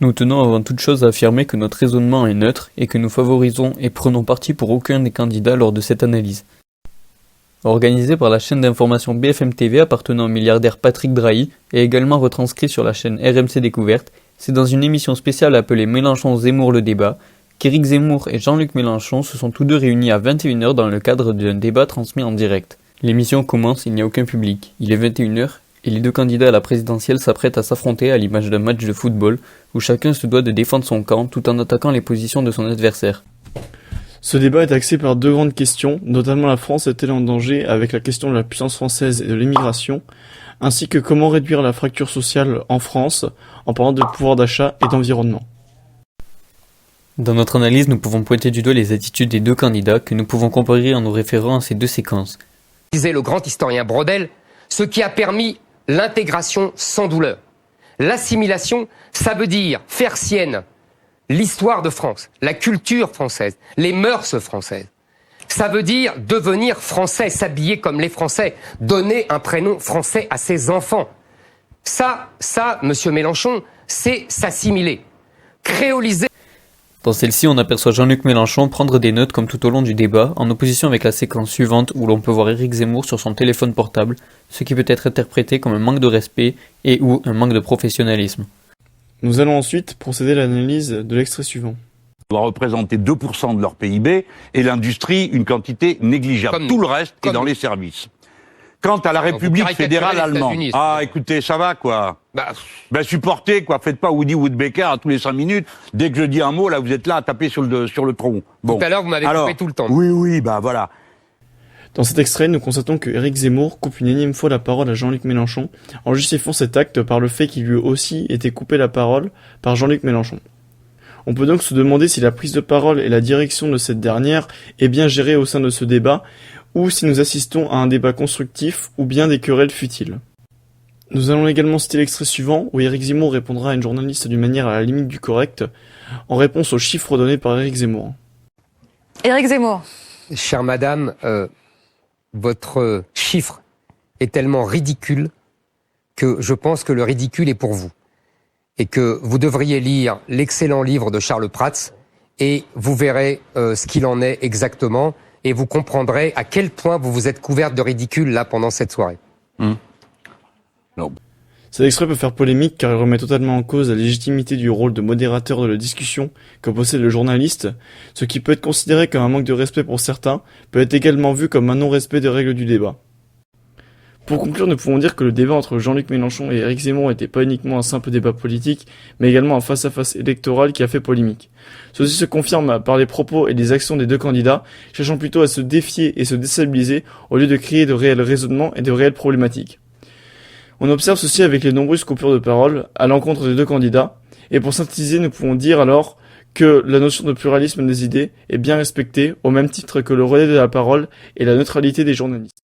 Nous tenons avant toute chose à affirmer que notre raisonnement est neutre et que nous favorisons et prenons parti pour aucun des candidats lors de cette analyse. Organisé par la chaîne d'information BFM TV appartenant au milliardaire Patrick Drahi et également retranscrit sur la chaîne RMC Découverte, c'est dans une émission spéciale appelée Mélenchon-Zemmour le débat qu'Éric Zemmour et Jean-Luc Mélenchon se sont tous deux réunis à 21h dans le cadre d'un débat transmis en direct. L'émission commence, il n'y a aucun public. Il est 21h et les deux candidats à la présidentielle s'apprêtent à s'affronter à l'image d'un match de football où chacun se doit de défendre son camp tout en attaquant les positions de son adversaire. Ce débat est axé par deux grandes questions, notamment la France est-elle en danger avec la question de la puissance française et de l'immigration, ainsi que comment réduire la fracture sociale en France en parlant de pouvoir d'achat et d'environnement. Dans notre analyse, nous pouvons pointer du doigt les attitudes des deux candidats que nous pouvons comparer en nous référant à ces deux séquences. Disait le grand historien Brodel, ce qui a permis l'intégration sans douleur. L'assimilation, ça veut dire faire sienne l'histoire de France, la culture française, les mœurs françaises. Ça veut dire devenir français, s'habiller comme les Français, donner un prénom français à ses enfants. Ça, monsieur Mélenchon, c'est s'assimiler, créoliser. Dans celle-ci, on aperçoit Jean-Luc Mélenchon prendre des notes comme tout au long du débat, en opposition avec la séquence suivante où l'on peut voir Éric Zemmour sur son téléphone portable, ce qui peut être interprété comme un manque de respect et ou un manque de professionnalisme. Nous allons ensuite procéder à l'analyse de l'extrait suivant. Doit représenter 2% de leur PIB et l'industrie une quantité négligeable. Tout le reste est dans les services. Quant à la République fédérale allemande, écoutez, ça va quoi. Supportez quoi, faites pas Woody Woodpecker à tous les 5 minutes. Dès que je dis un mot, là vous êtes là à taper sur le tronc. Bon. Tout à l'heure vous m'avez coupé tout le temps. Oui, voilà. Dans cet extrait, nous constatons que Éric Zemmour coupe une énième fois la parole à Jean-Luc Mélenchon en justifiant cet acte par le fait qu'il lui aussi été coupé la parole par Jean-Luc Mélenchon. On peut donc se demander si la prise de parole et la direction de cette dernière est bien gérée au sein de ce débat ou si nous assistons à un débat constructif ou bien des querelles futiles. Nous allons également citer l'extrait suivant où Éric Zemmour répondra à une journaliste d'une manière à la limite du correct en réponse aux chiffres donnés par Éric Zemmour. Éric Zemmour. Chère madame, votre chiffre est tellement ridicule que je pense que le ridicule est pour vous. Et que vous devriez lire l'excellent livre de Charles Prats et vous verrez ce qu'il en est exactement et vous comprendrez à quel point vous vous êtes couverte de ridicule là pendant cette soirée. Non. Cet extrait peut faire polémique car il remet totalement en cause la légitimité du rôle de modérateur de la discussion que possède le journaliste, ce qui peut être considéré comme un manque de respect pour certains, peut être également vu comme un non-respect des règles du débat. Pour conclure, nous pouvons dire que le débat entre Jean-Luc Mélenchon et Éric Zemmour n'était pas uniquement un simple débat politique, mais également un face-à-face électoral qui a fait polémique. Ceci se confirme par les propos et les actions des deux candidats, cherchant plutôt à se défier et se déstabiliser au lieu de créer de réels raisonnements et de réelles problématiques. On observe ceci avec les nombreuses coupures de parole à l'encontre des deux candidats, et pour synthétiser, nous pouvons dire alors que la notion de pluralisme des idées est bien respectée au même titre que le relais de la parole et la neutralité des journalistes.